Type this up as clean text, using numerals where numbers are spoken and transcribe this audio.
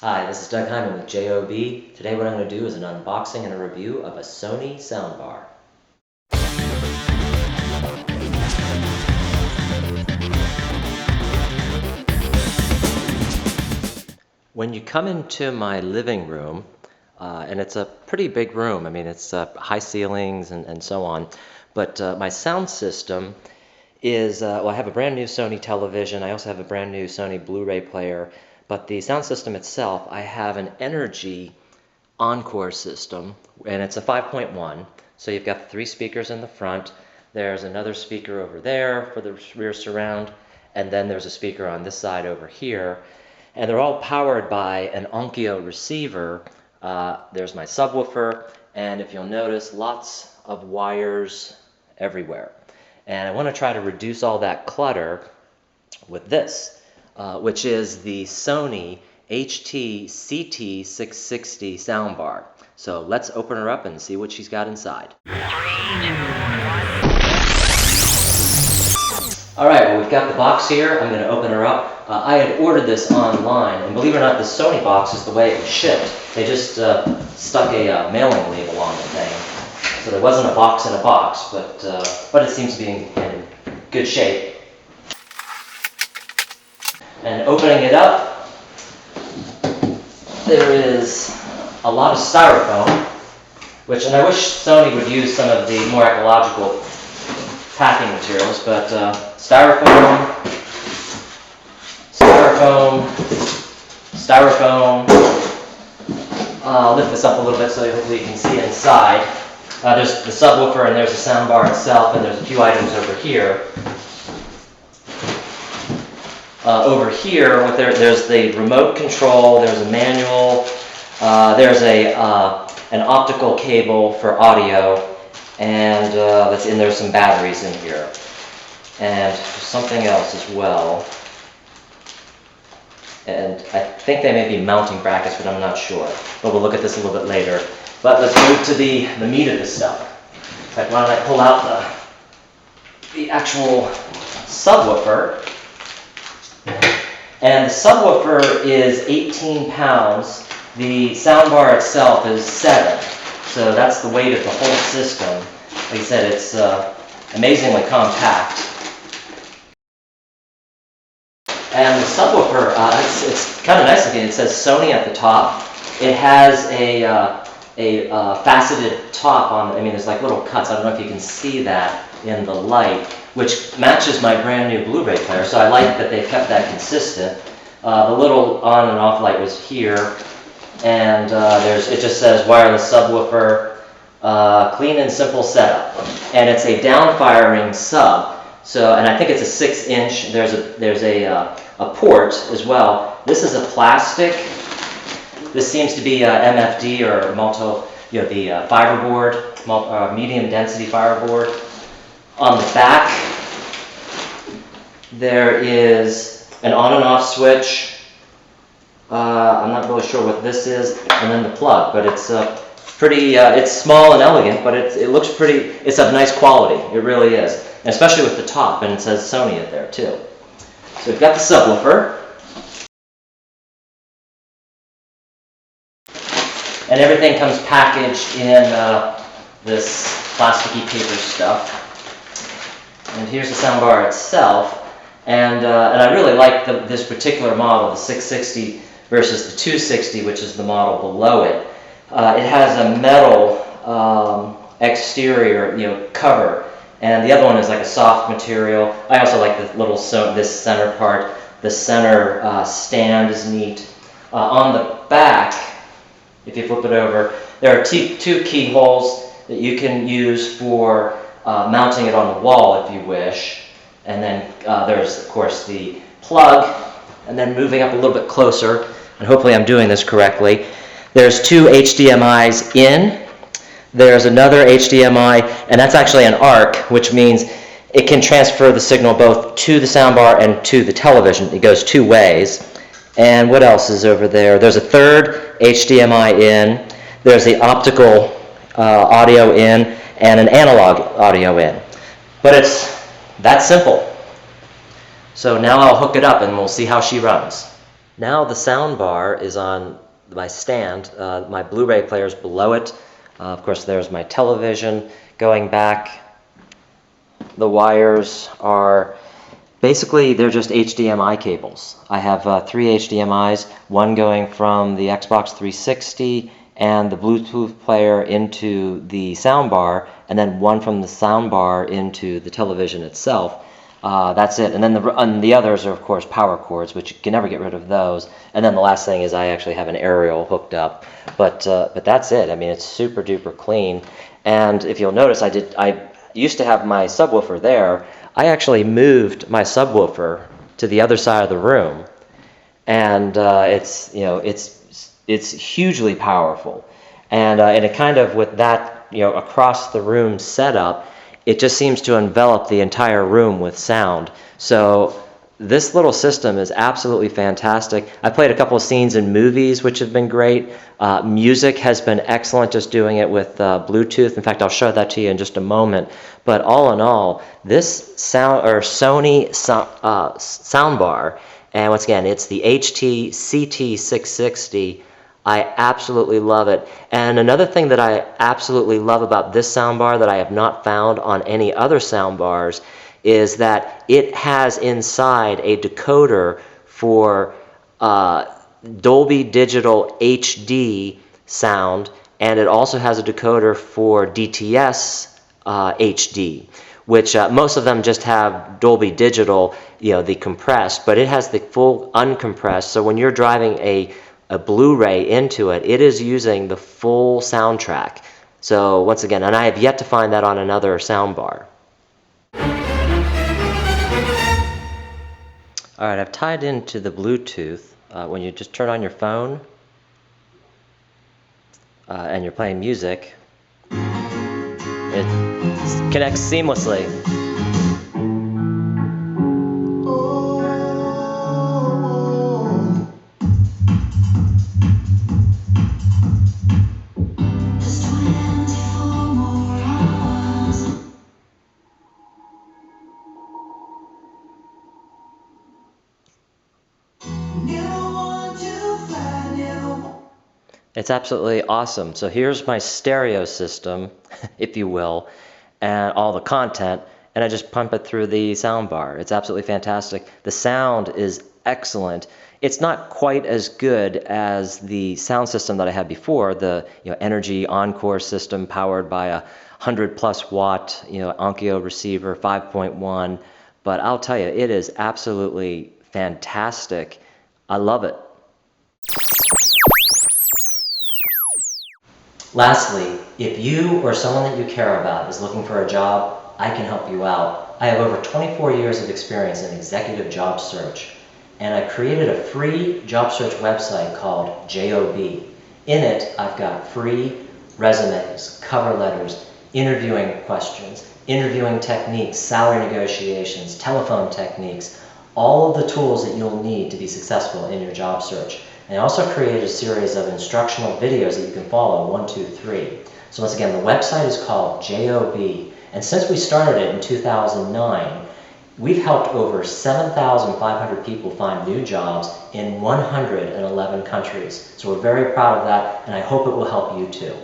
Hi, this is Doug Hyman with JOB. Today what I'm going to do is an unboxing and a review of a Sony soundbar. When you come into my living room, and it's a pretty big room, I mean it's high ceilings and so on, but my sound system is, well, I have a brand new Sony television, I also have a brand new Sony Blu-ray player, but the sound system itself, I have an Energy Encore system, and it's a 5.1, so you've got 3 speakers in the front, there's another speaker over there for the rear surround, and then there's a speaker on this side over here, and they're all powered by an Onkyo receiver. There's my subwoofer, and if you'll notice, lots of wires everywhere. And I want to try to reduce all that clutter with this, which is the Sony HT-CT660 soundbar. So let's open her up and see what she's got inside. Alright, well, we've got the box here. I'm going to open her up. I had ordered this online, and believe it or not, the Sony box is the way it was shipped. They just stuck a mailing label on the thing. So there wasn't a box in a box, but it seems to be in good shape. And opening it up, there is a lot of styrofoam, and I wish Sony would use some of the more ecological packing materials, but styrofoam, I'll lift this up a little bit so hopefully you can see inside. There's the subwoofer and there's the soundbar itself, and there's a few items over here. There's the remote control, there's a manual, there's an optical cable for audio, and there's some batteries in here. And something else as well. And I think they may be mounting brackets, but I'm not sure. But we'll look at this a little bit later. But let's move to the meat of the stuff. In fact, why don't I pull out the actual subwoofer. And the subwoofer is 18 pounds. The soundbar itself is 7. So that's the weight of the whole system. Like I said, it's amazingly compact. And the subwoofer, it's kind of nice looking. It says Sony at the top. It has a faceted top on. I mean, there's like little cuts. I don't know if you can see that in the light, which matches my brand new Blu-ray player. So I like that they've kept that consistent. The little on and off light was here, and it just says wireless subwoofer, clean and simple setup, and it's a down-firing sub. So, and I think it's a 6-inch. There's a port as well. This is a plastic. This seems to be MFD or the fiberboard, medium density fiberboard. On the back, there is an on and off switch. I'm not really sure what this is, and then the plug. But it's pretty. It's small and elegant, but it looks pretty. It's of nice quality. It really is, and especially with the top, and it says Sony in there too. So we've got the subwoofer, and everything comes packaged in this plasticky paper stuff. And here's the soundbar itself, and I really like this particular model, the 660 versus the 260, which is the model below it. It has a metal exterior, cover, and the other one is like a soft material. I also like the this center part. The center stand is neat. On the back, if you flip it over, there are two keyholes that you can use for mounting it on the wall if you wish. And then there's, of course, the plug. And then moving up a little bit closer, and hopefully I'm doing this correctly, there's 2 HDMIs in. There's another HDMI, and that's actually an ARC, which means it can transfer the signal both to the soundbar and to the television. It goes 2 ways. And what else is over there? There's a third HDMI in. There's the optical audio in, and an analog audio in. But it's that simple. So now I'll hook it up and we'll see how she runs. Now the sound bar is on my stand. My Blu-ray player's below it. Of course, there's my television. Going back, the wires are basically, they're just HDMI cables. I have 3 HDMIs, one going from the Xbox 360 and the Bluetooth player into the soundbar, and then one from the soundbar into the television itself. That's it. And then the others are, of course, power cords, which you can never get rid of those. And then the last thing is I actually have an aerial hooked up. But that's it. I mean, it's super duper clean. And if you'll notice, I used to have my subwoofer there. I actually moved my subwoofer to the other side of the room, and it's hugely powerful, and it kind of, with that across the room setup, it just seems to envelop the entire room with sound. So this little system is absolutely fantastic. I played a couple of scenes in movies which have been great. Music has been excellent, just doing it with Bluetooth. In fact, I'll show that to you in just a moment. But all in all, this Sony soundbar, and once again, it's the HT-CT660. I absolutely love it. And another thing that I absolutely love about this soundbar that I have not found on any other soundbars is that it has inside a decoder for Dolby Digital HD sound, and it also has a decoder for DTS HD, which most of them just have Dolby Digital, the compressed, but it has the full uncompressed. So when you're driving a Blu-ray into it, it is using the full soundtrack. So once again, and I have yet to find that on another soundbar. All right, I've tied into the Bluetooth. When you just turn on your phone and you're playing music, it connects seamlessly. It's absolutely awesome. So here's my stereo system, if you will, and all the content, and I just pump it through the soundbar. It's absolutely fantastic. The sound is excellent. It's not quite as good as the sound system that I had before, the Energy Encore system powered by a 100+ watt Onkyo receiver, 5.1, but I'll tell you, it is absolutely fantastic. I love it. Lastly, if you or someone that you care about is looking for a job, I can help you out. I have over 24 years of experience in executive job search, and I created a free job search website called JOB. In it, I've got free resumes, cover letters, interviewing questions, interviewing techniques, salary negotiations, telephone techniques, all of the tools that you'll need to be successful in your job search. And I also created a series of instructional videos that you can follow, 1, 2, 3. So once again, the website is called JOB. And since we started it in 2009, we've helped over 7,500 people find new jobs in 111 countries. So we're very proud of that, and I hope it will help you too.